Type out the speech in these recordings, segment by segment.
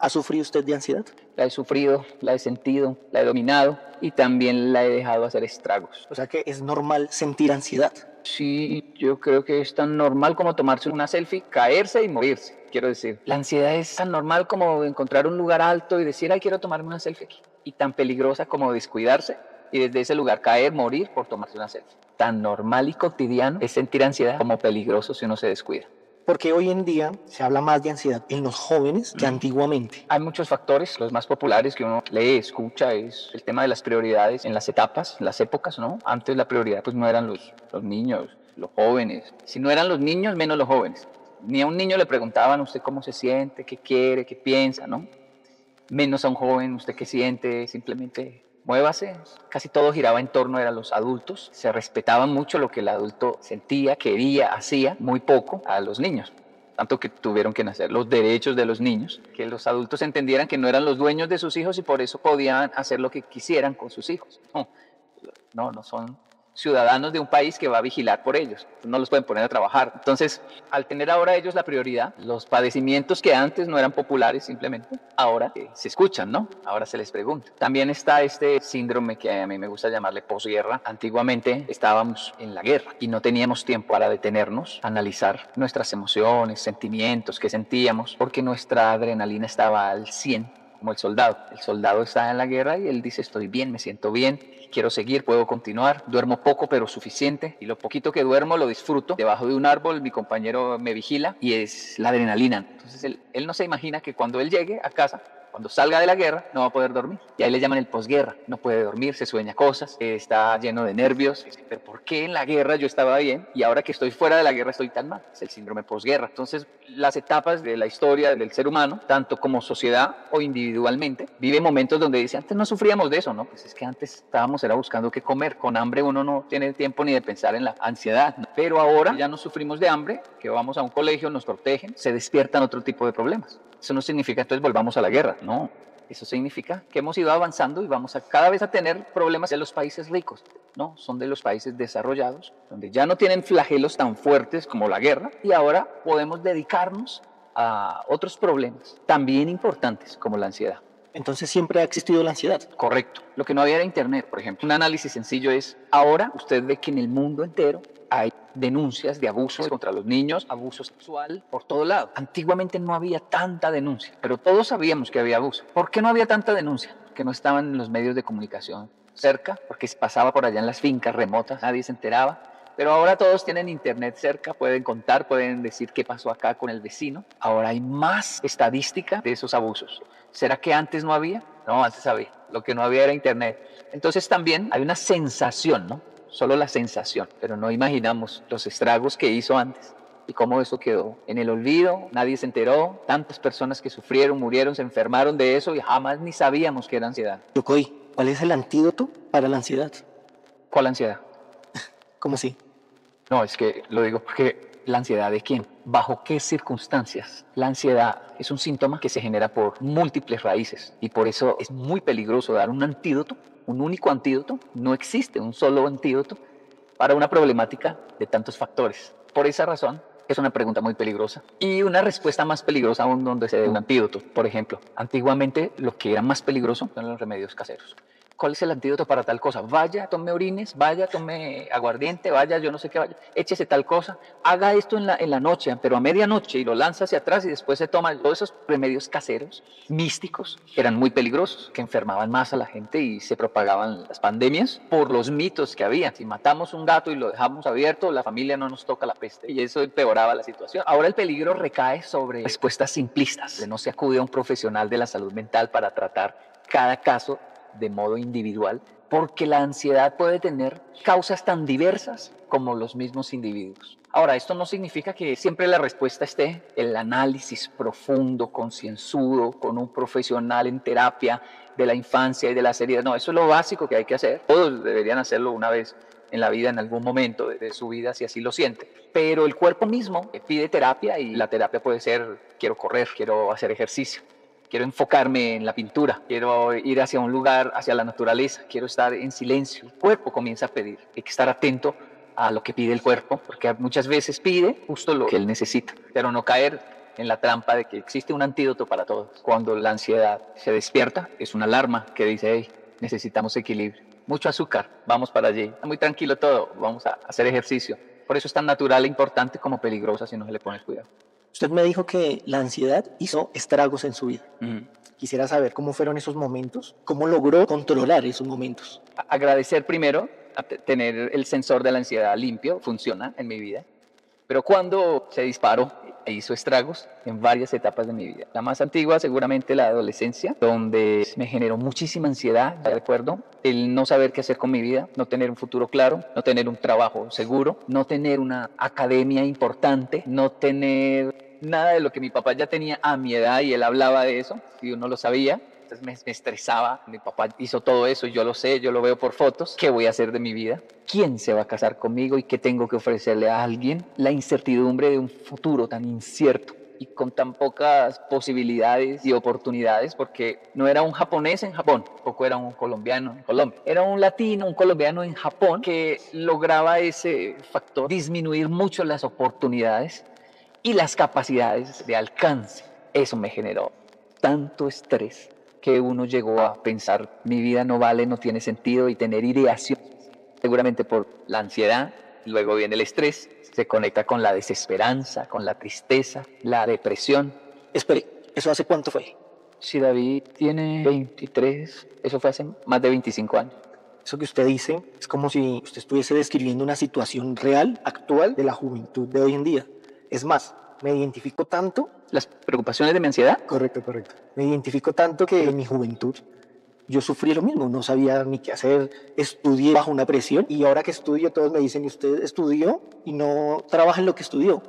¿Ha sufrido usted de ansiedad? La he sufrido, la he sentido, la he dominado y también la he dejado hacer estragos. O sea que es normal sentir ansiedad. Sí, yo creo que es tan normal como tomarse una selfie, caerse y morirse. Quiero decir, la ansiedad es tan normal como encontrar un lugar alto y decir, ay, quiero tomarme una selfie aquí. Y tan peligrosa como descuidarse y desde ese lugar caer, morir por tomarse una selfie. Tan normal y cotidiano es sentir ansiedad como peligroso si uno se descuida. Porque hoy en día se habla más de ansiedad en los jóvenes que antiguamente. Hay muchos factores, los más populares que uno lee, escucha, es el tema de las prioridades en las etapas, en las épocas, ¿no? Antes la prioridad pues no eran los niños, los jóvenes. Si no eran los niños, menos los jóvenes. Ni a un niño le preguntaban usted cómo se siente, qué quiere, qué piensa, ¿no? Menos a un joven, usted qué siente, simplemente muévase. Casi todo giraba en torno a los adultos. Se respetaba mucho lo que el adulto sentía, quería, hacía, muy poco a los niños. Tanto que tuvieron que nacer los derechos de los niños, que los adultos entendieran que no eran los dueños de sus hijos y por eso podían hacer lo que quisieran con sus hijos. No son ciudadanos de un país que va a vigilar por ellos, no los pueden poner a trabajar. Entonces, al tener ahora ellos la prioridad, los padecimientos que antes no eran populares simplemente, ahora se escuchan, ¿no? Ahora se les pregunta. También está este síndrome que a mí me gusta llamarle posguerra. Antiguamente estábamos en la guerra y no teníamos tiempo para detenernos, analizar nuestras emociones, sentimientos, qué sentíamos, porque nuestra adrenalina estaba al 100, como el soldado. El soldado está en la guerra y él dice, estoy bien, me siento bien, quiero seguir, puedo continuar, duermo poco pero suficiente y lo poquito que duermo lo disfruto. Debajo de un árbol mi compañero me vigila y es la adrenalina. Entonces él no se imagina que cuando él llegue a casa, cuando salga de la guerra, no va a poder dormir. Y ahí le llaman el posguerra. No puede dormir, se sueña cosas, está lleno de nervios. Pero ¿por qué en la guerra yo estaba bien y ahora que estoy fuera de la guerra estoy tan mal? Es el síndrome posguerra. Entonces, las etapas de la historia del ser humano, tanto como sociedad o individualmente, vive momentos donde dice, antes no sufríamos de eso, ¿no? Pues es que antes estábamos era buscando qué comer. Con hambre uno no tiene tiempo ni de pensar en la ansiedad, ¿no? Pero ahora ya no sufrimos de hambre, que vamos a un colegio, nos protegen, se despiertan otro tipo de problemas. Eso no significa entonces volvamos a la guerra, no. Eso significa que hemos ido avanzando y vamos a cada vez a tener problemas de los países ricos, no, son de los países desarrollados, donde ya no tienen flagelos tan fuertes como la guerra y ahora podemos dedicarnos a otros problemas también importantes como la ansiedad. Entonces siempre ha existido la ansiedad. Correcto. Lo que no había era internet, por ejemplo. Un análisis sencillo es, ahora usted ve que en el mundo entero hay denuncias de abuso contra los niños, abuso sexual, por todo lado. Antiguamente no había tanta denuncia, pero todos sabíamos que había abuso. ¿Por qué no había tanta denuncia? Porque no estaban en los medios de comunicación cerca, porque se pasaba por allá en las fincas remotas, nadie se enteraba. Pero ahora todos tienen internet cerca, pueden contar, pueden decir qué pasó acá con el vecino. Ahora hay más estadística de esos abusos. ¿Será que antes no había? No, antes había. Lo que no había era internet. Entonces también hay una sensación, ¿no? Solo la sensación, pero no imaginamos los estragos que hizo antes y cómo eso quedó en el olvido, nadie se enteró, tantas personas que sufrieron, murieron, se enfermaron de eso y jamás ni sabíamos que era ansiedad. Yocoy, ¿cuál es el antídoto para la ansiedad? ¿Cuál ansiedad? ¿Cómo así? No, es que lo digo porque ¿la ansiedad de quién? ¿Bajo qué circunstancias? La ansiedad es un síntoma que se genera por múltiples raíces y por eso es muy peligroso dar un antídoto, un único antídoto. No existe un solo antídoto para una problemática de tantos factores. Por esa razón, es una pregunta muy peligrosa y una respuesta más peligrosa aún donde se dé un antídoto. Por ejemplo, antiguamente lo que era más peligroso eran los remedios caseros. ¿Cuál es el antídoto para tal cosa? Vaya, tome orines, vaya, tome aguardiente, vaya, yo no sé qué, vaya, échese tal cosa, haga esto en la noche, pero a medianoche y lo lanza hacia atrás y después se toma. Todos esos remedios caseros, místicos, eran muy peligrosos, que enfermaban más a la gente y se propagaban las pandemias por los mitos que había. Si matamos un gato y lo dejamos abierto, la familia no nos toca la peste y eso empeoraba la situación. Ahora el peligro recae sobre respuestas simplistas, no se acude a un profesional de la salud mental para tratar cada caso de modo individual, porque la ansiedad puede tener causas tan diversas como los mismos individuos. Ahora, esto no significa que siempre la respuesta esté en el análisis profundo, concienzudo, con un profesional en terapia de la infancia y de las heridas. No, eso es lo básico que hay que hacer. Todos deberían hacerlo una vez en la vida, en algún momento de su vida, si así lo siente. Pero el cuerpo mismo pide terapia y la terapia puede ser, quiero correr, quiero hacer ejercicio, quiero enfocarme en la pintura, quiero ir hacia un lugar, hacia la naturaleza, quiero estar en silencio. El cuerpo comienza a pedir, hay que estar atento a lo que pide el cuerpo, porque muchas veces pide justo lo que él necesita, pero no caer en la trampa de que existe un antídoto para todo. Cuando la ansiedad se despierta, es una alarma que dice, hey, necesitamos equilibrio. Mucho azúcar, vamos para allí. Está muy tranquilo todo, vamos a hacer ejercicio. Por eso es tan natural e importante como peligrosa si no se le pone cuidado. Usted me dijo que la ansiedad hizo estragos en su vida. Quisiera saber cómo fueron esos momentos, cómo logró controlar esos momentos. Agradecer primero a tener el sensor de la ansiedad limpio, funciona en mi vida. Pero cuando se disparó e hizo estragos en varias etapas de mi vida. La más antigua, seguramente la adolescencia, donde me generó muchísima ansiedad, ya recuerdo, el no saber qué hacer con mi vida, no tener un futuro claro, no tener un trabajo seguro, no tener una academia importante, no tener nada de lo que mi papá ya tenía a mi edad y él hablaba de eso, y uno lo sabía. Entonces me estresaba, mi papá hizo todo eso, yo lo sé, yo lo veo por fotos, ¿qué voy a hacer de mi vida? ¿Quién se va a casar conmigo y qué tengo que ofrecerle a alguien? La incertidumbre de un futuro tan incierto y con tan pocas posibilidades y oportunidades, porque no era un japonés en Japón, tampoco era un colombiano en Colombia, era un latino, un colombiano en Japón que lograba ese factor, disminuir mucho las oportunidades y las capacidades de alcance. Eso me generó tanto estrés que uno llegó a pensar, mi vida no vale, no tiene sentido, y tener ideación, seguramente por la ansiedad, luego viene el estrés, se conecta con la desesperanza, con la tristeza, la depresión. Espere, ¿eso hace cuánto fue? Si David tiene 23, eso fue hace más de 25 años. Eso que usted dice es como si usted estuviese describiendo una situación real, actual, de la juventud de hoy en día. Es más, me identifico tanto. ¿Las preocupaciones de mi ansiedad? Correcto. Me identifico tanto que en mi juventud yo sufrí lo mismo, no sabía ni qué hacer, estudié bajo una presión y ahora que estudio todos me dicen, ¿y usted estudió y no trabaja en lo que estudió?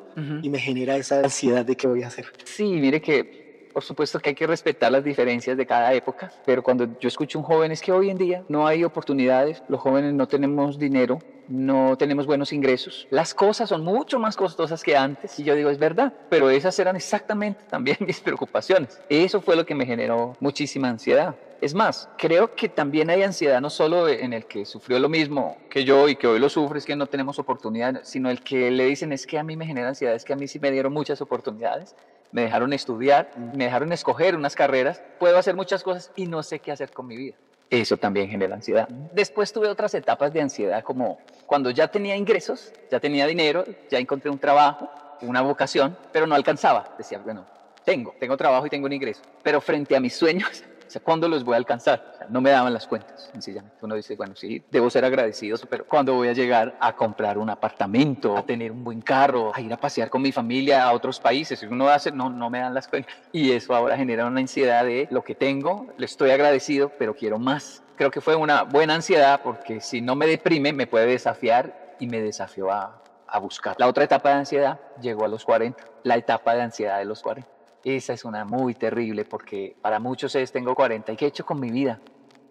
Y me genera esa ansiedad de qué voy a hacer. Sí, mire que por supuesto que hay que respetar las diferencias de cada época, pero cuando yo escucho a un joven es que hoy en día no hay oportunidades, los jóvenes no tenemos dinero, no tenemos buenos ingresos, las cosas son mucho más costosas que antes, y yo digo, es verdad, pero esas eran exactamente también mis preocupaciones. Eso fue lo que me generó muchísima ansiedad. Es más, creo que también hay ansiedad no solo en el que sufrió lo mismo que yo y que hoy lo sufre, es que no tenemos oportunidades, sino el que le dicen es que a mí me genera ansiedad, es que a mí sí me dieron muchas oportunidades, me dejaron estudiar, me dejaron escoger unas carreras, puedo hacer muchas cosas y no sé qué hacer con mi vida. Eso también genera ansiedad. Después tuve otras etapas de ansiedad, como cuando ya tenía ingresos, ya tenía dinero, ya encontré un trabajo, una vocación, pero no alcanzaba. Decía, bueno, tengo trabajo y tengo un ingreso, pero frente a mis sueños, o sea, ¿cuándo los voy a alcanzar? O sea, no me daban las cuentas, sencillamente. Uno dice, bueno, sí, debo ser agradecido, pero ¿cuándo voy a llegar a comprar un apartamento, a tener un buen carro, a ir a pasear con mi familia a otros países? Si uno hace, no me dan las cuentas. Y eso ahora genera una ansiedad de lo que tengo, le estoy agradecido, pero quiero más. Creo que fue una buena ansiedad porque si no me deprime, me puede desafiar y me desafió a buscar. La otra etapa de ansiedad llegó a los 40, la etapa de ansiedad de los 40. Esa es una muy terrible porque para muchos es tengo 40. ¿Y qué he hecho con mi vida?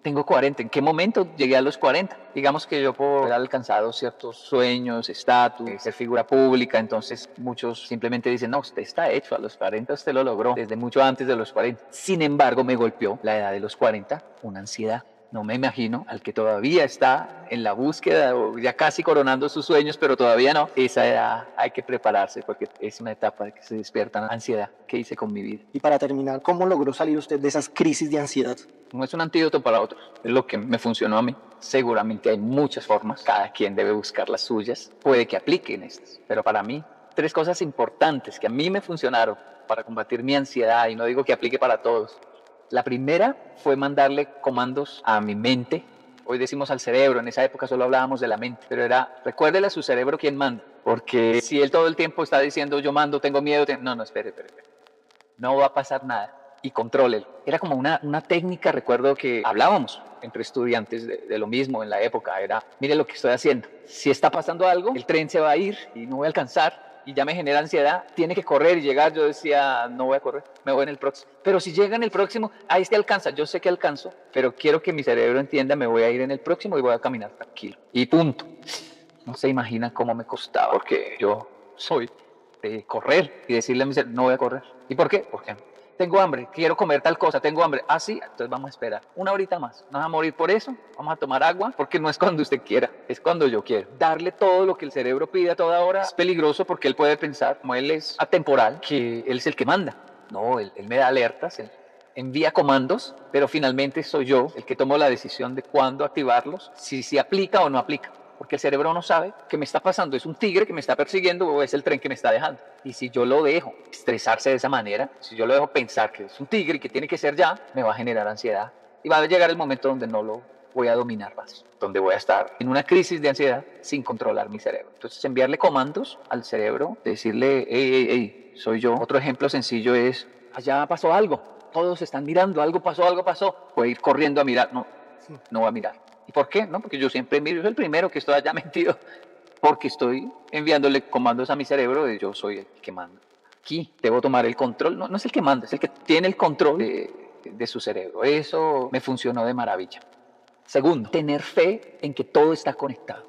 Tengo 40. ¿En qué momento llegué a los 40? Digamos que yo por haber alcanzado ciertos sueños, estatus, ser figura pública, entonces muchos simplemente dicen, no, usted está hecho, a los 40 usted lo logró, desde mucho antes de los 40. Sin embargo, me golpeó la edad de los 40, una ansiedad. No me imagino al que todavía está en la búsqueda o ya casi coronando sus sueños, pero todavía no. Esa edad hay que prepararse porque es una etapa de que se despierta ansiedad. ¿Qué hice con mi vida? Y para terminar, ¿cómo logró salir usted de esas crisis de ansiedad? No es un antídoto para otros, es lo que me funcionó a mí. Seguramente hay muchas formas, cada quien debe buscar las suyas. Puede que apliquen estas, pero para mí, 3 cosas importantes que a mí me funcionaron para combatir mi ansiedad, y no digo que aplique para todos. La primera fue mandarle comandos a mi mente. Hoy decimos al cerebro, en esa época solo hablábamos de la mente, pero era, recuérdele a su cerebro quién manda, porque si él todo el tiempo está diciendo yo mando, tengo miedo, no, espere, no va a pasar nada, y contrólelo. Era como una técnica, recuerdo que hablábamos entre estudiantes de lo mismo en la época, era, mire lo que estoy haciendo, si está pasando algo, el tren se va a ir y no voy a alcanzar, y ya me genera ansiedad, tiene que correr y llegar, yo decía, no voy a correr, me voy en el próximo. Pero si llega en el próximo, ahí se alcanza, yo sé que alcanzo, pero quiero que mi cerebro entienda, me voy a ir en el próximo y voy a caminar tranquilo. Y punto. No se imagina cómo me costaba, porque yo soy de correr y decirle a mi cerebro, no voy a correr. ¿Y por qué? Porque tengo hambre, quiero comer tal cosa, tengo hambre. Ah, sí, entonces vamos a esperar una horita más. No vamos a morir por eso, vamos a tomar agua, porque no es cuando usted quiera, es cuando yo quiero. Darle todo lo que el cerebro pide a toda hora es peligroso porque él puede pensar, como él es atemporal, que él es el que manda. No, él me da alertas, él envía comandos, pero finalmente soy yo el que tomo la decisión de cuándo activarlos, si aplica o no aplica. Porque el cerebro no sabe qué me está pasando, es un tigre que me está persiguiendo o es el tren que me está dejando. Y si yo lo dejo estresarse de esa manera, si yo lo dejo pensar que es un tigre y que tiene que ser ya, me va a generar ansiedad. Y va a llegar el momento donde no lo voy a dominar más, donde voy a estar en una crisis de ansiedad sin controlar mi cerebro. Entonces, enviarle comandos al cerebro, decirle, hey, soy yo. Otro ejemplo sencillo es, allá pasó algo, todos están mirando, algo pasó. Voy a ir corriendo a mirar, no va a mirar. ¿Y por qué? No, porque yo siempre miro, yo soy el primero que estoy allá metido, porque estoy enviándole comandos a mi cerebro de yo soy el que manda. Aquí debo tomar el control, no es el que manda, es el que tiene el control de su cerebro. Eso me funcionó de maravilla. Segundo, tener fe en que todo está conectado.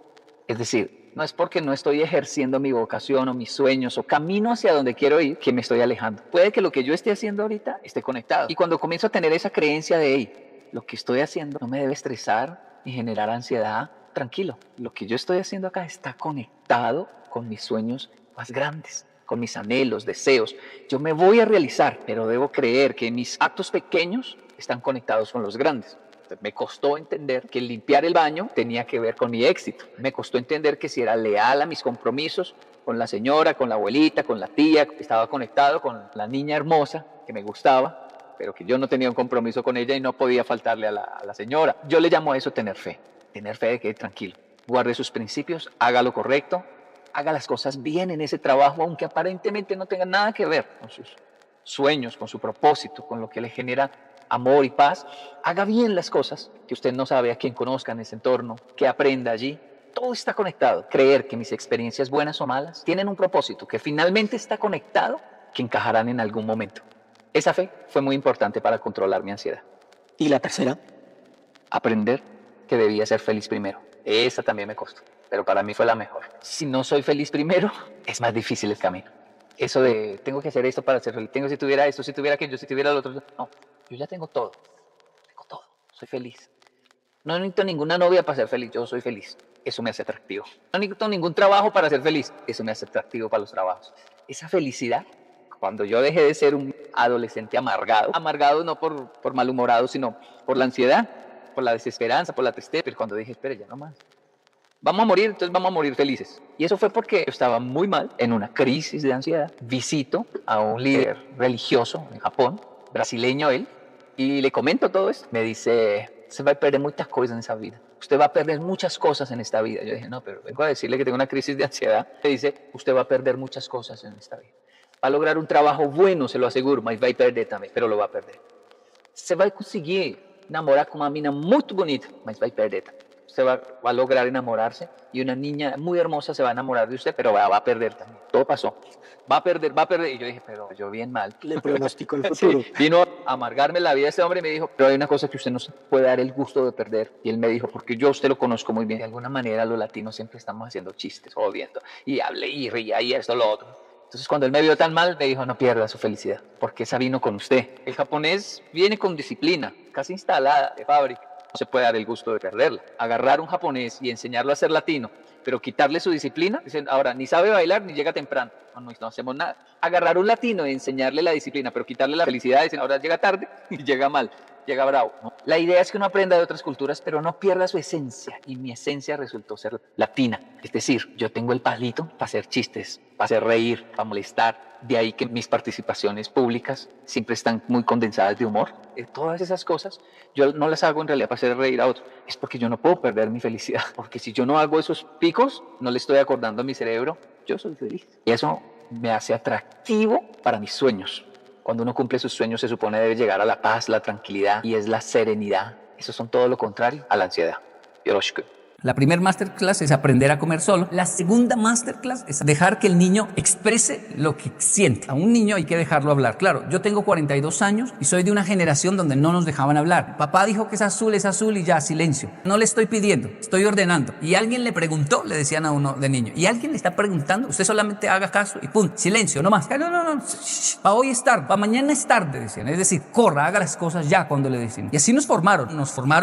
Es decir, no es porque no estoy ejerciendo mi vocación o mis sueños o camino hacia donde quiero ir que me estoy alejando. Puede que lo que yo esté haciendo ahorita esté conectado. Y cuando comienzo a tener esa creencia de, hey, lo que estoy haciendo no me debe estresar ni generar ansiedad, tranquilo. Lo que yo estoy haciendo acá está conectado con mis sueños más grandes, con mis anhelos, deseos. Yo me voy a realizar, pero debo creer que mis actos pequeños están conectados con los grandes. Me costó entender que limpiar el baño tenía que ver con mi éxito. Me costó entender que si era leal a mis compromisos con la señora, con la abuelita, con la tía, estaba conectado con la niña hermosa que me gustaba, pero que yo no tenía un compromiso con ella y no podía faltarle a la señora. Yo le llamo a eso tener fe de que tranquilo, guarde sus principios, haga lo correcto, haga las cosas bien en ese trabajo, aunque aparentemente no tenga nada que ver con sus sueños, con su propósito, con lo que le genera amor y paz. Haga bien las cosas, que usted no sabe a quién conozca en ese entorno, que aprenda allí. Todo está conectado. Creer que mis experiencias buenas o malas tienen un propósito que finalmente está conectado, que encajarán en algún momento. Esa fe fue muy importante para controlar mi ansiedad. ¿Y la tercera? Aprender que debía ser feliz primero. Esa también me costó, pero para mí fue la mejor. Si no soy feliz primero, es más difícil el camino. Eso de, tengo que hacer esto para ser feliz, tengo si tuviera esto, si tuviera aquello, si tuviera lo otro. No, yo ya tengo todo, soy feliz. No necesito ninguna novia para ser feliz, yo soy feliz. Eso me hace atractivo. No necesito ningún trabajo para ser feliz, eso me hace atractivo para los trabajos. Esa felicidad, cuando yo dejé de ser un adolescente amargado no por malhumorado, sino por la ansiedad, por la desesperanza, por la tristeza, pero cuando dije, espere, ya no más. Vamos a morir, entonces vamos a morir felices. Y eso fue porque yo estaba muy mal, en una crisis de ansiedad. Visito a un líder religioso en Japón, brasileño él, y le comento todo esto. Me dice, se va a perder muchas cosas en esa vida. Usted va a perder muchas cosas en esta vida. Yo dije, no, pero vengo a decirle que tengo una crisis de ansiedad. Me dice, usted va a perder muchas cosas en esta vida. Va a lograr un trabajo bueno, se lo aseguro, mas va a perder también, pero lo va a perder. Você vai conseguir namorar com uma mina muito bonita, mas vai perder. Usted va a lograr enamorarse y una niña muy hermosa se va a enamorar de usted, pero va a perder también. Todo pasó. Va a perder. Y yo dije, pero yo bien mal. Le pronostico el futuro. Sí, vino a amargarme la vida ese hombre y me dijo, pero hay una cosa que usted no se puede dar el gusto de perder. Y él me dijo, porque yo a usted lo conozco muy bien. De alguna manera los latinos siempre estamos haciendo chistes, jodiendo. Y hablé y ría y esto, lo otro. Entonces cuando él me vio tan mal, me dijo, no pierda su felicidad, porque esa vino con usted. El japonés viene con disciplina, casi instalada de fábrica. No se puede dar el gusto de perderla. Agarrar un japonés y enseñarlo a ser latino, pero quitarle su disciplina, dicen, ahora ni sabe bailar ni llega temprano. No hacemos nada. Agarrar un latino y enseñarle la disciplina, pero quitarle la felicidad, dicen, ahora llega tarde y llega mal. Llega bravo, ¿no? La idea es que uno aprenda de otras culturas, pero no pierda su esencia. Y mi esencia resultó ser latina. Es decir, yo tengo el palito para hacer chistes, para hacer reír, para molestar. De ahí que mis participaciones públicas siempre están muy condensadas de humor. Todas esas cosas yo no las hago en realidad para hacer reír a otros. Es porque yo no puedo perder mi felicidad. Porque si yo no hago esos picos, no le estoy acordando a mi cerebro, yo soy feliz. Y eso me hace atractivo para mis sueños. Cuando uno cumple sus sueños se supone debe llegar a la paz, la tranquilidad y es la serenidad. Esos son todo lo contrario a la ansiedad. Yoroshiku. La primera masterclass es aprender a comer solo. La segunda masterclass es dejar que el niño exprese lo que siente. A un niño hay que dejarlo hablar. Claro, yo tengo 42 años y soy de una generación donde no nos dejaban hablar. Papá dijo que es azul y ya, silencio. No le estoy pidiendo, estoy ordenando. Y alguien le preguntó, le decían a uno de niño, y alguien le está preguntando, usted solamente haga caso y pum, silencio, no más. No. Para hoy es tarde, para mañana es tarde, decían. Es decir, corra, haga las cosas ya cuando le decían. Y así nos formaron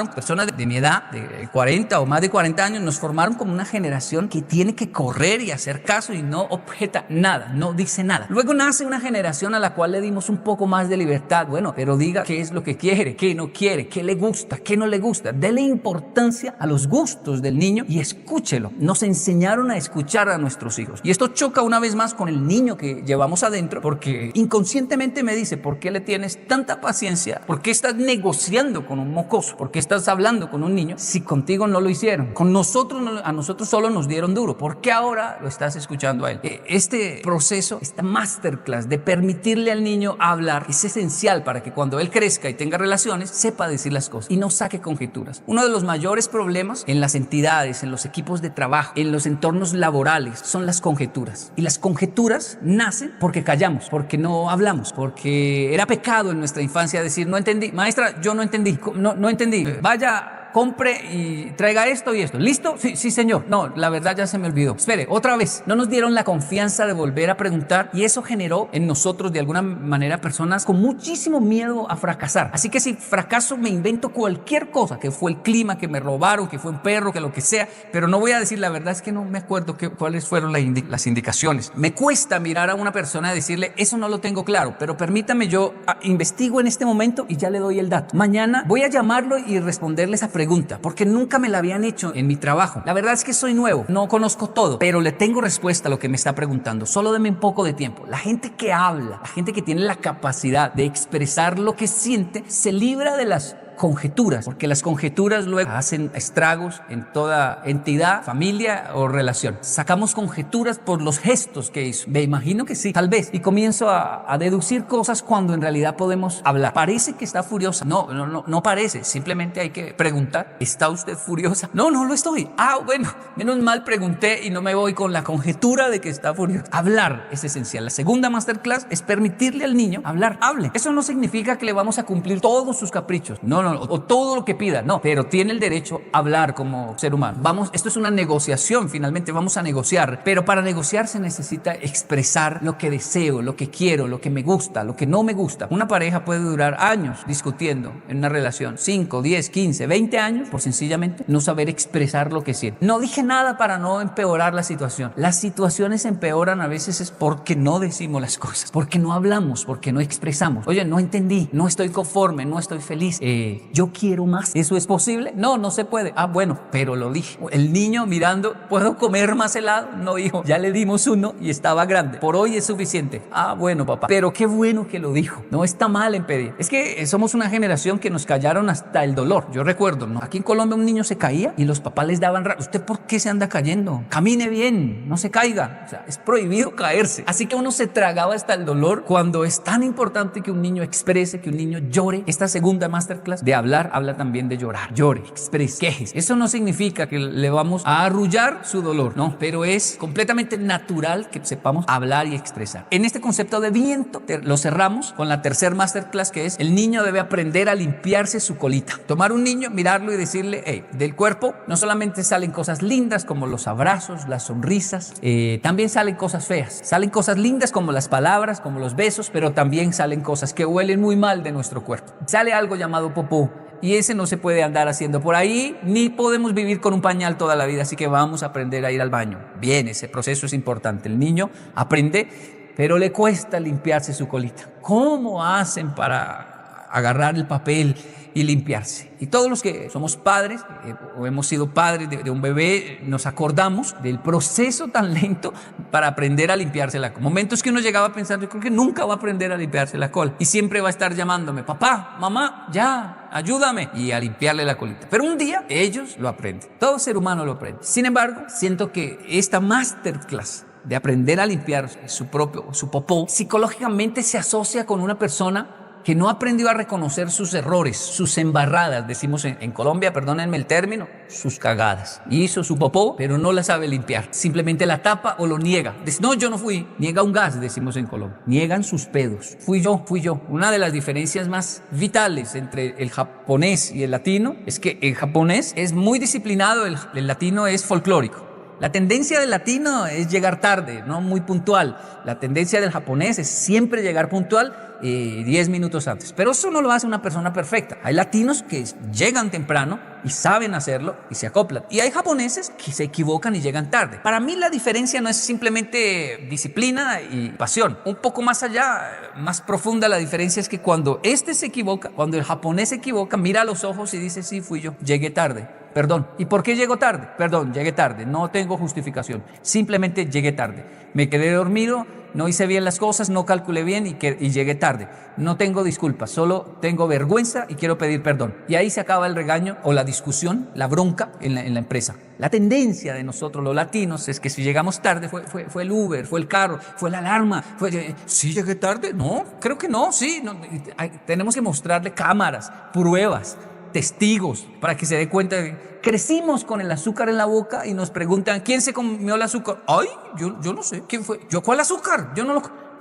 personas de mi edad, de 40 o más de 40 años, nos formaron como una generación que tiene que correr y hacer caso y no objeta nada, no dice nada. Luego nace una generación a la cual le dimos un poco más de libertad. Bueno, pero diga qué es lo que quiere, qué no quiere, qué le gusta, qué no le gusta. Dele importancia a los gustos del niño y escúchelo. Nos enseñaron a escuchar a nuestros hijos. Y esto choca una vez más con el niño que llevamos adentro, porque inconscientemente me dice, ¿por qué le tienes tanta paciencia? ¿Por qué estás negociando con un mocoso? ¿Por qué estás hablando con un niño si contigo no lo hicieron? Con nosotros, a nosotros solo nos dieron duro. ¿Por qué ahora lo estás escuchando a él? Este proceso, esta masterclass de permitirle al niño hablar es esencial para que cuando él crezca y tenga relaciones, sepa decir las cosas y no saque conjeturas. Uno de los mayores problemas en las entidades, en los equipos de trabajo, en los entornos laborales, son las conjeturas. Y las conjeturas nacen porque callamos, porque no hablamos, porque era pecado en nuestra infancia decir, no entendí, maestra, yo no entendí, no entendí, vaya, compre y traiga esto y esto. ¿Listo? Sí, señor. No, la verdad ya se me olvidó. Espere, otra vez. No nos dieron la confianza de volver a preguntar y eso generó en nosotros de alguna manera personas con muchísimo miedo a fracasar. Así que si fracaso me invento cualquier cosa, que fue el clima, que me robaron, que fue un perro, que lo que sea, pero no voy a decir la verdad, es que no me acuerdo cuáles fueron las indicaciones. Me cuesta mirar a una persona y decirle, eso no lo tengo claro, pero permítame, yo investigo en este momento y ya le doy el dato. Mañana voy a llamarlo y responderle esa pregunta, porque nunca me la habían hecho en mi trabajo. La verdad es que soy nuevo, no conozco todo, pero le tengo respuesta a lo que me está preguntando. Solo deme un poco de tiempo. La gente que habla, la gente que tiene la capacidad de expresar lo que siente, se libra de las conjeturas, porque las conjeturas luego hacen estragos en toda entidad, familia o relación. Sacamos conjeturas por los gestos que hizo. Me imagino que sí, tal vez. Y comienzo a deducir cosas cuando en realidad podemos hablar. Parece que está furiosa. No parece. Simplemente hay que preguntar, ¿está usted furiosa? No lo estoy. Bueno, menos mal pregunté y no me voy con la conjetura de que está furiosa. Hablar es esencial. La segunda masterclass es permitirle al niño hablar. Hable. Eso no significa que le vamos a cumplir todos sus caprichos. No, o todo lo que pida, no, pero tiene el derecho a hablar como ser humano. Esto es una negociación, finalmente vamos a negociar, pero para negociar se necesita expresar lo que deseo, lo que quiero, lo que me gusta, lo que no me gusta. Una pareja puede durar años discutiendo en una relación, 5, 10, 15, 20 años, por sencillamente no saber expresar lo que siente. No dije nada para no empeorar la situación. Las situaciones empeoran a veces es porque no decimos las cosas, porque no hablamos, porque no expresamos. Oye, no entendí, no estoy conforme, no estoy feliz. Yo quiero más. ¿Eso es posible? No se puede. Bueno, pero lo dije. El niño mirando, ¿puedo comer más helado? No, hijo, ya le dimos uno y estaba grande. Por hoy es suficiente. Bueno, papá. Pero qué bueno que lo dijo. No está mal en pedir. Es que somos una generación que nos callaron hasta el dolor. Yo recuerdo, ¿no? Aquí en Colombia un niño se caía y los papás les daban ¿usted por qué se anda cayendo? Camine bien, no se caiga. O sea, es prohibido caerse. Así que uno se tragaba hasta el dolor cuando es tan importante que un niño exprese, que un niño llore. Esta segunda masterclass de hablar habla también de llorar. Llore, exprese, quejes. Eso no significa que le vamos a arrullar su dolor, no, pero es completamente natural que sepamos hablar y expresar. En este concepto de viento lo cerramos con la tercer masterclass, que es el niño debe aprender a limpiarse su colita. Tomar un niño, mirarlo y decirle, del cuerpo no solamente salen cosas lindas como los abrazos, las sonrisas, también salen cosas feas. Salen cosas lindas como las palabras, como los besos, pero también salen cosas que huelen muy mal de nuestro cuerpo. Sale algo llamado popó. Y ese no se puede andar haciendo por ahí, ni podemos vivir con un pañal toda la vida, así que vamos a aprender a ir al baño. Bien, ese proceso es importante. El niño aprende, pero le cuesta limpiarse su colita. ¿Cómo hacen para agarrar el papel y limpiarse? Y todos los que somos padres o hemos sido padres de un bebé, nos acordamos del proceso tan lento para aprender a limpiarse la cola. Momentos que uno llegaba a pensar, yo creo que nunca va a aprender a limpiarse la cola. Y siempre va a estar llamándome, papá, mamá, ya, ayúdame. Y a limpiarle la colita. Pero un día ellos lo aprenden. Todo ser humano lo aprende. Sin embargo, siento que esta masterclass de aprender a limpiar su popó, psicológicamente se asocia con una persona que no aprendió a reconocer sus errores, sus embarradas, decimos en Colombia, perdónenme el término, sus cagadas. Hizo su popó, pero no la sabe limpiar. Simplemente la tapa o lo niega. Dice, no, yo no fui. Niega un gas, decimos en Colombia. Niegan sus pedos. Fui yo. Una de las diferencias más vitales entre el japonés y el latino es que el japonés es muy disciplinado, el latino es folclórico. La tendencia del latino es llegar tarde, no muy puntual. La tendencia del japonés es siempre llegar puntual 10 minutos antes. Pero eso no lo hace una persona perfecta. Hay latinos que llegan temprano y saben hacerlo y se acoplan. Y hay japoneses que se equivocan y llegan tarde. Para mí la diferencia no es simplemente disciplina y pasión. Un poco más allá, más profunda la diferencia es que cuando se equivoca, cuando el japonés se equivoca, mira a los ojos y dice, sí, fui yo, llegué tarde. Perdón. ¿Y por qué llego tarde? Perdón, llegué tarde. No tengo justificación. Simplemente llegué tarde. Me quedé dormido, no hice bien las cosas, no calculé bien y llegué tarde. No tengo disculpas, solo tengo vergüenza y quiero pedir perdón. Y ahí se acaba el regaño o la discusión, la bronca en la empresa. La tendencia de nosotros los latinos es que si llegamos tarde fue el Uber, fue el carro, fue la alarma. ¿Sí llegué tarde? No, creo que no, sí. No, tenemos que mostrarle cámaras, pruebas, testigos para que se dé cuenta de que crecimos con el azúcar en la boca y nos preguntan ¿quién se comió el azúcar? Ay, yo no sé, ¿quién fue? ¿Yo cuál azúcar? Yo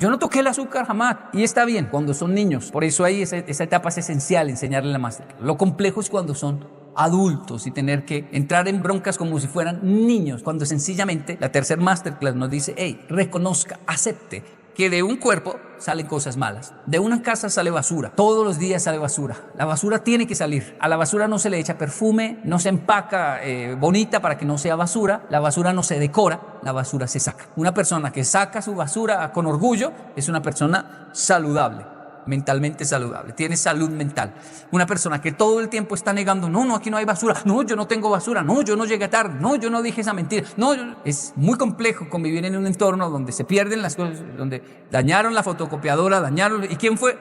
no toqué el azúcar jamás. Y está bien cuando son niños, por eso ahí esa etapa es esencial, enseñarle la masterclass. Lo complejo es cuando son adultos y tener que entrar en broncas como si fueran niños, cuando sencillamente la tercer masterclass nos dice, hey, reconozca, acepte que de un cuerpo salen cosas malas, de una casa sale basura, todos los días sale basura, la basura tiene que salir, a la basura no se le echa perfume, no se empaca bonita para que no sea basura, la basura no se decora, la basura se saca. Una persona que saca su basura con orgullo es una persona saludable, mentalmente saludable, tiene salud mental. Una persona que todo el tiempo está negando, no, aquí no hay basura, no, yo no tengo basura, no, yo no llegué tarde, no, yo no dije esa mentira, no, es muy complejo convivir en un entorno donde se pierden las cosas, donde dañaron la fotocopiadora, ¿y quién fue?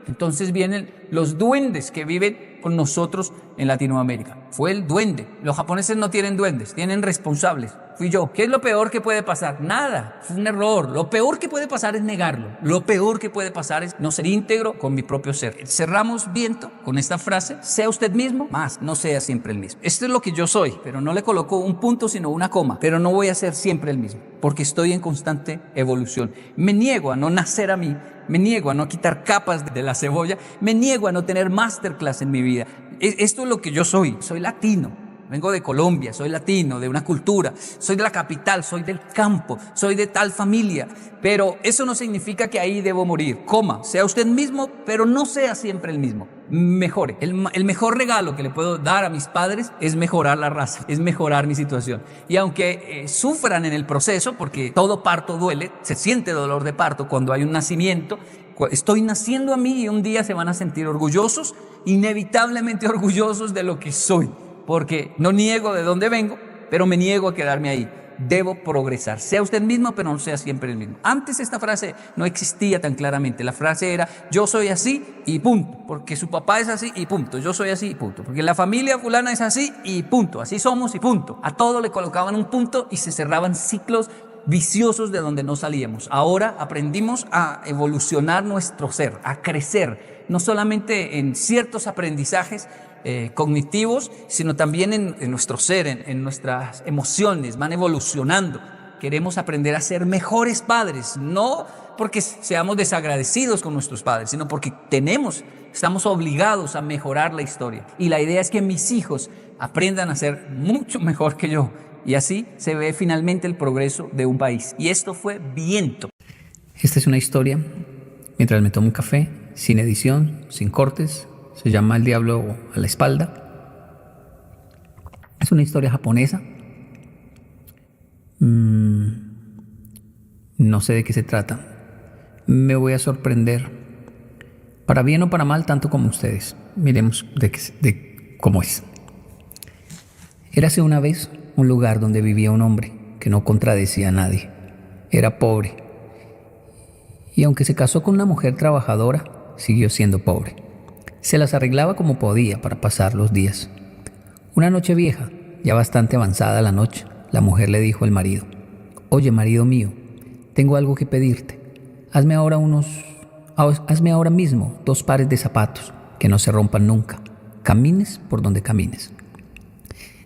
Entonces vienen los duendes que viven con nosotros en Latinoamérica. Fue el duende. Los japoneses no tienen duendes, tienen responsables. Fui yo. ¿Qué es lo peor que puede pasar? Nada, fue un error. Lo peor que puede pasar es negarlo. Lo peor que puede pasar es no ser íntegro con mi propio ser. Cerramos viento con esta frase: sea usted mismo, más no sea siempre el mismo. Esto es lo que yo soy, pero no le coloco un punto sino una coma. Pero no voy a ser siempre el mismo, porque estoy en constante evolución. Me niego a no nacer a mí, me niego a no quitar capas de la cebolla, me niego a no tener masterclass en mi vida. Esto es lo que yo soy latino. Vengo de Colombia, soy latino, de una cultura, soy de la capital, soy del campo, soy de tal familia, pero eso no significa que ahí debo morir. Sea usted mismo, pero no sea siempre el mismo. Mejore. El mejor regalo que le puedo dar a mis padres es mejorar la raza, es mejorar mi situación. Y aunque sufran en el proceso, porque todo parto duele, se siente dolor de parto cuando hay un nacimiento, estoy naciendo a mí y un día se van a sentir orgullosos, inevitablemente orgullosos de lo que soy. Porque no niego de dónde vengo, pero me niego a quedarme ahí. Debo progresar. Sea usted mismo, pero no sea siempre el mismo. Antes esta frase no existía tan claramente. La frase era: yo soy así y punto. Porque su papá es así y punto. Yo soy así y punto. Porque la familia fulana es así y punto. Así somos y punto. A todo le colocaban un punto y se cerraban ciclos viciosos de donde no salíamos. Ahora aprendimos a evolucionar nuestro ser, a crecer, no solamente en ciertos aprendizajes cognitivos, sino también en nuestro ser, en nuestras emociones, van evolucionando. Queremos aprender a ser mejores padres, no porque seamos desagradecidos con nuestros padres, sino porque estamos obligados a mejorar la historia. Y la idea es que mis hijos aprendan a ser mucho mejor que yo. Y así se ve finalmente el progreso de un país. Y esto fue Viento. Esta es una historia mientras me tomo un café, sin edición, sin cortes. Se llama El diablo a la espalda. Es una historia japonesa. No sé de qué se trata. Me voy a sorprender, para bien o para mal, tanto como ustedes. Miremos de cómo es. Érase una vez un lugar donde vivía un hombre que no contradecía a nadie. Era pobre. Y aunque se casó con una mujer trabajadora, siguió siendo pobre. Se las arreglaba como podía para pasar los días. Una noche vieja, ya bastante avanzada la noche, la mujer le dijo al marido: oye, marido mío, tengo algo que pedirte. Hazme ahora unos Hazme ahora mismo 2 pares de zapatos, que no se rompan nunca. Camines por donde camines.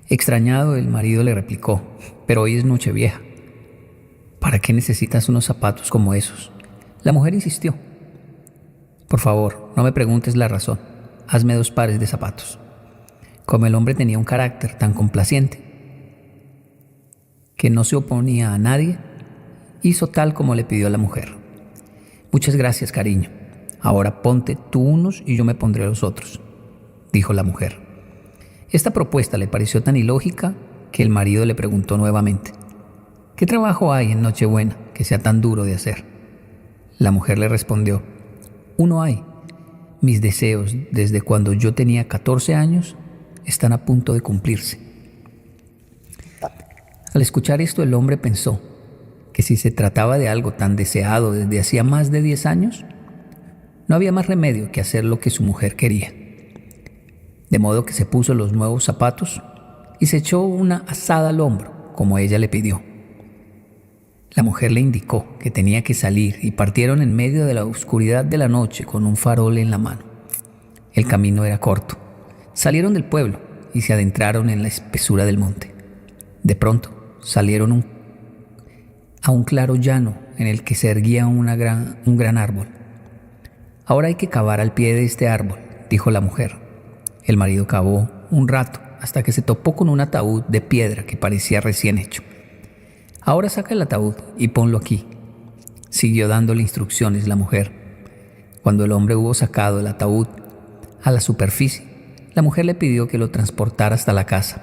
Extrañado, el marido le replicó: pero hoy es Nochevieja. ¿Para qué necesitas unos zapatos como esos? La mujer insistió: por favor, no me preguntes la razón. Hazme 2 pares de zapatos. Como el hombre tenía un carácter tan complaciente que no se oponía a nadie, hizo tal como le pidió la mujer. Muchas gracias, cariño. Ahora ponte tú unos y yo me pondré los otros, dijo la mujer. Esta propuesta le pareció tan ilógica que el marido le preguntó nuevamente: ¿qué trabajo hay en Nochebuena que sea tan duro de hacer? La mujer le respondió: uno hay. Mis deseos desde cuando yo tenía 14 años están a punto de cumplirse. Al escuchar esto, el hombre pensó que si se trataba de algo tan deseado desde hacía más de 10 años, no había más remedio que hacer lo que su mujer quería. De modo que se puso los nuevos zapatos y se echó una azada al hombro, como ella le pidió. La mujer le indicó que tenía que salir y partieron en medio de la oscuridad de la noche con un farol en la mano. El camino era corto. Salieron del pueblo y se adentraron en la espesura del monte. De pronto salieron a un claro llano en el que se erguía un gran árbol. Ahora hay que cavar al pie de este árbol, dijo la mujer. El marido cavó un rato hasta que se topó con un ataúd de piedra que parecía recién hecho. Ahora saca el ataúd y ponlo aquí, siguió dándole instrucciones la mujer. Cuando el hombre hubo sacado el ataúd a la superficie, la mujer le pidió que lo transportara hasta la casa.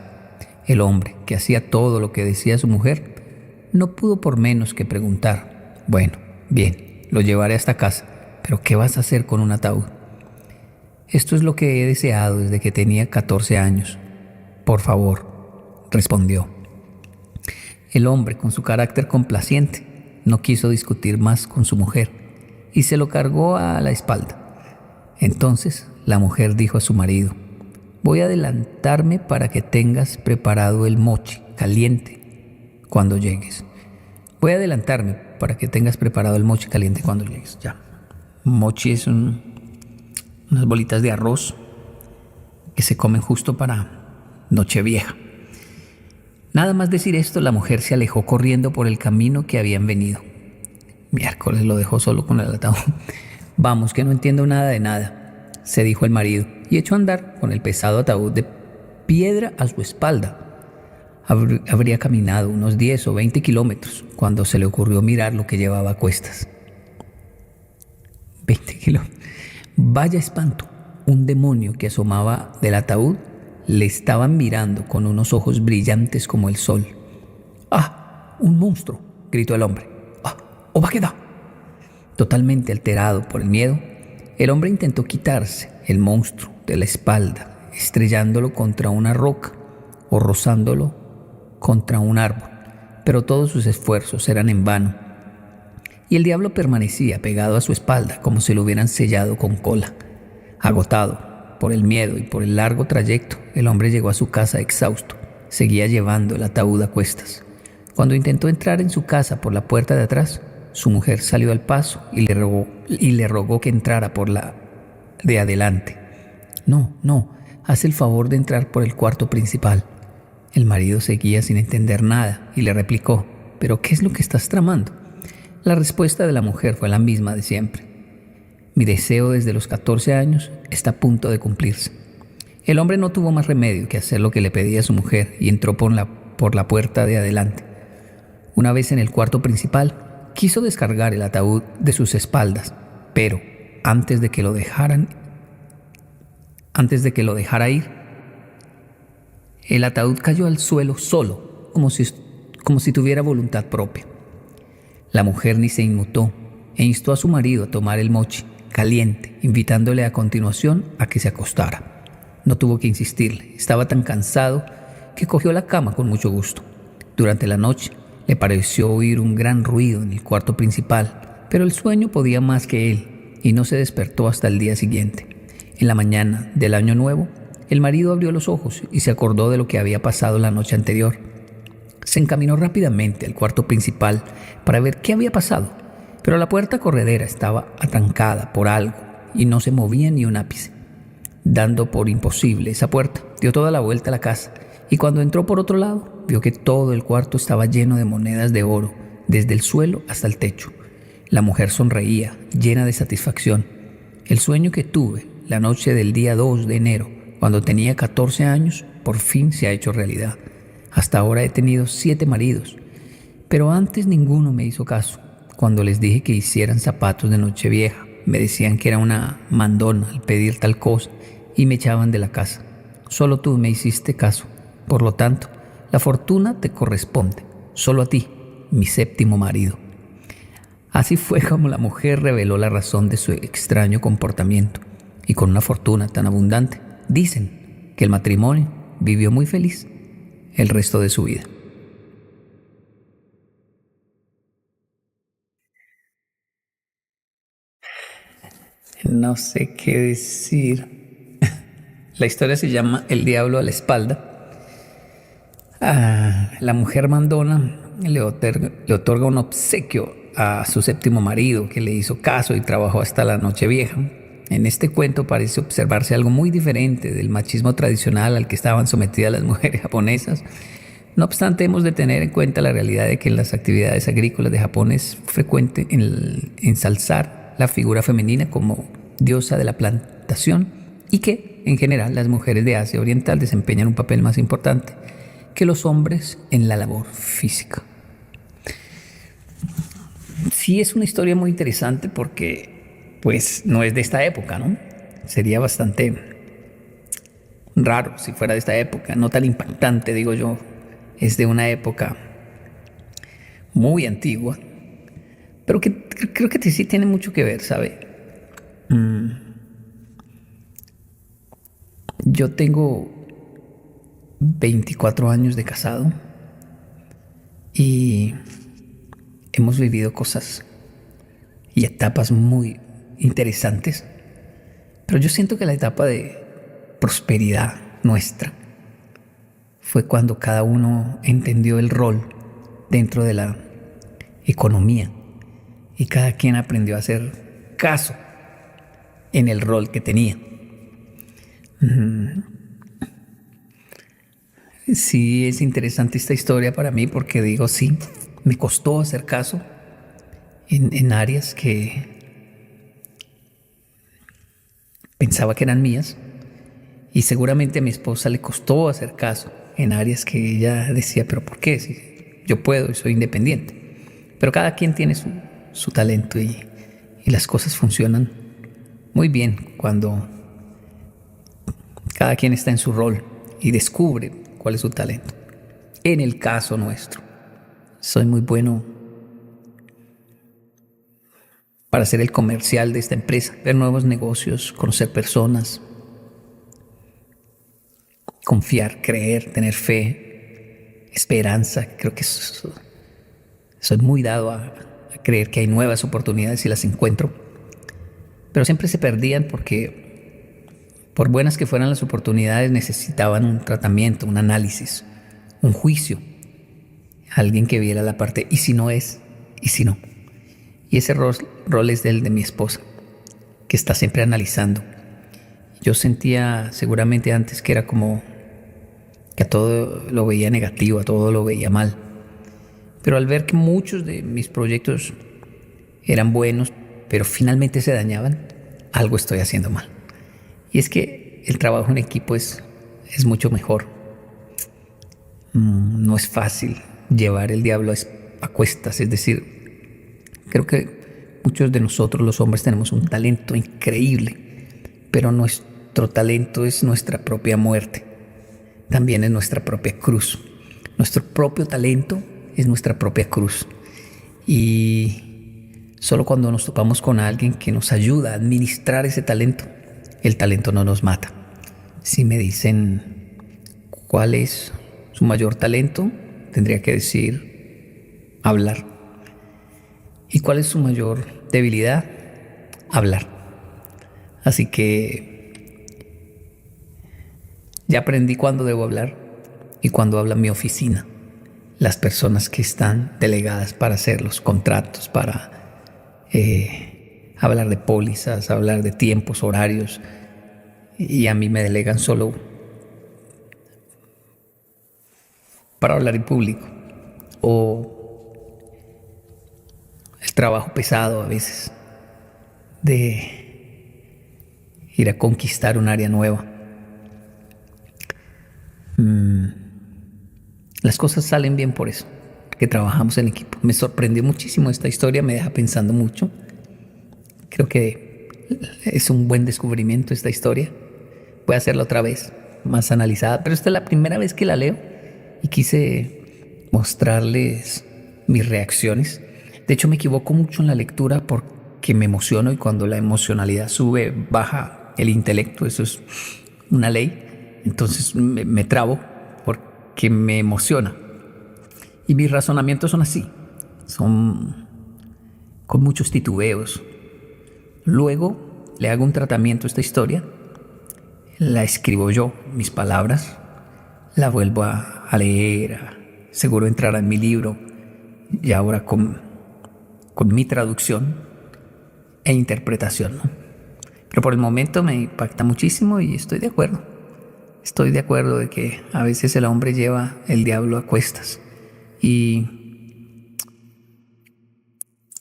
El hombre, que hacía todo lo que decía su mujer, no pudo por menos que preguntar: bueno, bien, lo llevaré hasta casa, pero ¿qué vas a hacer con un ataúd? Esto es lo que he deseado desde que tenía 14 años. Por favor, respondió. El hombre, con su carácter complaciente, no quiso discutir más con su mujer y se lo cargó a la espalda. Entonces la mujer dijo a su marido: voy a adelantarme para que tengas preparado el mochi caliente cuando llegues. Voy a adelantarme para que tengas preparado el mochi caliente cuando llegues. Ya. Mochi es unas bolitas de arroz que se comen justo para Nochevieja. Nada más decir esto, la mujer se alejó corriendo por el camino que habían venido. Miércoles, lo dejó solo con el ataúd. Vamos, que no entiendo nada de nada, se dijo el marido, y echó a andar con el pesado ataúd de piedra a su espalda. Habría caminado unos 10 o 20 kilómetros cuando se le ocurrió mirar lo que llevaba a cuestas. 20 kilómetros. Vaya espanto, un demonio que asomaba del ataúd le estaban mirando con unos ojos brillantes como el sol. ¡Ah! ¡Un monstruo!, gritó el hombre. ¡Ah! ¡Obaqueda! Totalmente alterado por el miedo, el hombre intentó quitarse el monstruo de la espalda, estrellándolo contra una roca o rozándolo contra un árbol, pero todos sus esfuerzos eran en vano, y el diablo permanecía pegado a su espalda como si lo hubieran sellado con cola. Agotado por el miedo y por el largo trayecto, el hombre llegó a su casa exhausto. Seguía llevando el ataúd a cuestas. Cuando intentó entrar en su casa por la puerta de atrás, su mujer salió al paso y le rogó que entrara por la de adelante. No, haz el favor de entrar por el cuarto principal. El marido seguía sin entender nada y le replicó: ¿pero qué es lo que estás tramando? La respuesta de la mujer fue la misma de siempre: mi deseo desde los 14 años está a punto de cumplirse. El hombre no tuvo más remedio que hacer lo que le pedía su mujer y entró por la puerta de adelante. Una vez en el cuarto principal, quiso descargar el ataúd de sus espaldas, pero antes de que lo dejara ir, el ataúd cayó al suelo solo, como si tuviera voluntad propia. La mujer ni se inmutó e instó a su marido a tomar el mochi caliente, invitándole a continuación a que se acostara. No tuvo que insistirle, estaba tan cansado que cogió la cama con mucho gusto. Durante la noche le pareció oír un gran ruido en el cuarto principal, pero el sueño podía más que él y no se despertó hasta el día siguiente. En la mañana del año nuevo, el marido abrió los ojos y se acordó de lo que había pasado la noche anterior. Se encaminó rápidamente al cuarto principal para ver qué había pasado, Pero la puerta corredera estaba atrancada por algo y no se movía ni un ápice. Dando por imposible esa puerta, dio toda la vuelta a la casa y cuando entró por otro lado, vio que todo el cuarto estaba lleno de monedas de oro, desde el suelo hasta el techo. La mujer sonreía, llena de satisfacción. El sueño que tuve la noche del día 2 de enero, cuando tenía 14 años, por fin se ha hecho realidad. Hasta ahora he tenido 7 maridos, pero antes ninguno me hizo caso. Cuando les dije que hicieran zapatos de Nochevieja, me decían que era una mandona al pedir tal cosa y me echaban de la casa. Solo tú me hiciste caso. Por lo tanto, la fortuna te corresponde, solo a ti, mi 7º marido. Así fue como la mujer reveló la razón de su extraño comportamiento y con una fortuna tan abundante, dicen que el matrimonio vivió muy feliz el resto de su vida. No sé qué decir. La historia se llama El diablo a la espalda. La mujer mandona le otorga un obsequio a su 7º marido, que le hizo caso y trabajó hasta la Nochevieja. En este cuento parece observarse algo muy diferente del machismo tradicional al que estaban sometidas las mujeres japonesas. No obstante, hemos de tener en cuenta la realidad de que en las actividades agrícolas de Japón es frecuente ensalzar la figura femenina como diosa de la plantación y que, en general, las mujeres de Asia Oriental desempeñan un papel más importante que los hombres en la labor física. Sí, es una historia muy interesante porque, pues, no es de esta época, ¿no? Sería bastante raro si fuera de esta época, no tan impactante, digo yo. Es de una época muy antigua, pero que creo que sí tiene mucho que ver, ¿sabe? Yo tengo 24 años de casado y hemos vivido cosas y etapas muy interesantes, pero yo siento que la etapa de prosperidad nuestra fue cuando cada uno entendió el rol dentro de la economía y cada quien aprendió a hacer caso en el rol que tenía. Sí, es interesante esta historia para mí porque digo, sí, me costó hacer caso en áreas que pensaba que eran mías y seguramente a mi esposa le costó hacer caso en áreas que ella decía, pero ¿por qué? Si yo puedo y soy independiente. Pero cada quien tiene su talento y las cosas funcionan muy bien cuando cada quien está en su rol y descubre cuál es su talento. En el caso nuestro, soy muy bueno para ser el comercial de esta empresa, ver nuevos negocios, conocer personas, confiar, creer, tener fe, esperanza. Creo que soy muy dado a creer que hay nuevas oportunidades y las encuentro, pero siempre se perdían porque, por buenas que fueran las oportunidades, necesitaban un tratamiento, un análisis, un juicio, alguien que viera la parte, y si no es, y si no. Y ese rol es el de mi esposa, que está siempre analizando. Yo sentía seguramente antes que era como que a todo lo veía negativo, a todo lo veía mal. Pero al ver que muchos de mis proyectos eran buenos, pero finalmente se dañaban, algo estoy haciendo mal. Y es que el trabajo en equipo es mucho mejor. No es fácil llevar el diablo a cuestas, es decir, creo que muchos de nosotros los hombres tenemos un talento increíble, pero nuestro talento es nuestra propia muerte, también es nuestra propia cruz. Nuestro propio talento es nuestra propia cruz. Y solo cuando nos topamos con alguien que nos ayuda a administrar ese talento, el talento no nos mata. Si me dicen cuál es su mayor talento, tendría que decir hablar. ¿Y cuál es su mayor debilidad? Hablar. Así que ya aprendí cuándo debo hablar y cuándo habla mi oficina, las personas que están delegadas para hacer los contratos, para hablar de pólizas, hablar de tiempos, horarios, y a mí me delegan solo para hablar en público, o el trabajo pesado a veces de ir a conquistar un área nueva. Las cosas salen bien por eso, que trabajamos en equipo. Me sorprendió muchísimo esta historia, me deja pensando mucho. Creo que es un buen descubrimiento esta historia. Voy a hacerla otra vez, más analizada, pero esta es la primera vez que la leo y quise mostrarles mis reacciones. De hecho, me equivoco mucho en la lectura porque me emociono, y cuando la emocionalidad sube, baja el intelecto. Eso es una ley. Entonces me trabo porque me emociona. Y mis razonamientos son así, son con muchos titubeos. Luego le hago un tratamiento a esta historia, la escribo yo, mis palabras, la vuelvo a leer, seguro entrará en mi libro, y ahora con mi traducción e interpretación, ¿no? Pero por el momento me impacta muchísimo y estoy de acuerdo. Estoy de acuerdo de que a veces el hombre lleva el diablo a cuestas. Y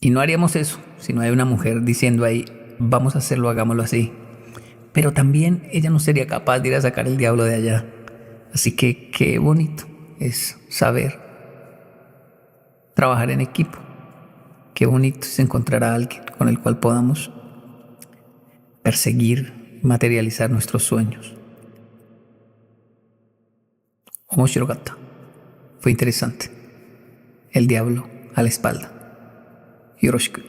no haríamos eso si no hay una mujer diciendo ahí, vamos a hacerlo, hagámoslo así. Pero también ella no sería capaz de ir a sacar el diablo de allá. Así que qué bonito es saber trabajar en equipo. Qué bonito es encontrar a alguien con el cual podamos perseguir, materializar nuestros sueños. Omoshirogata. Fue interesante. El diablo a la espalda. Yoroshiku.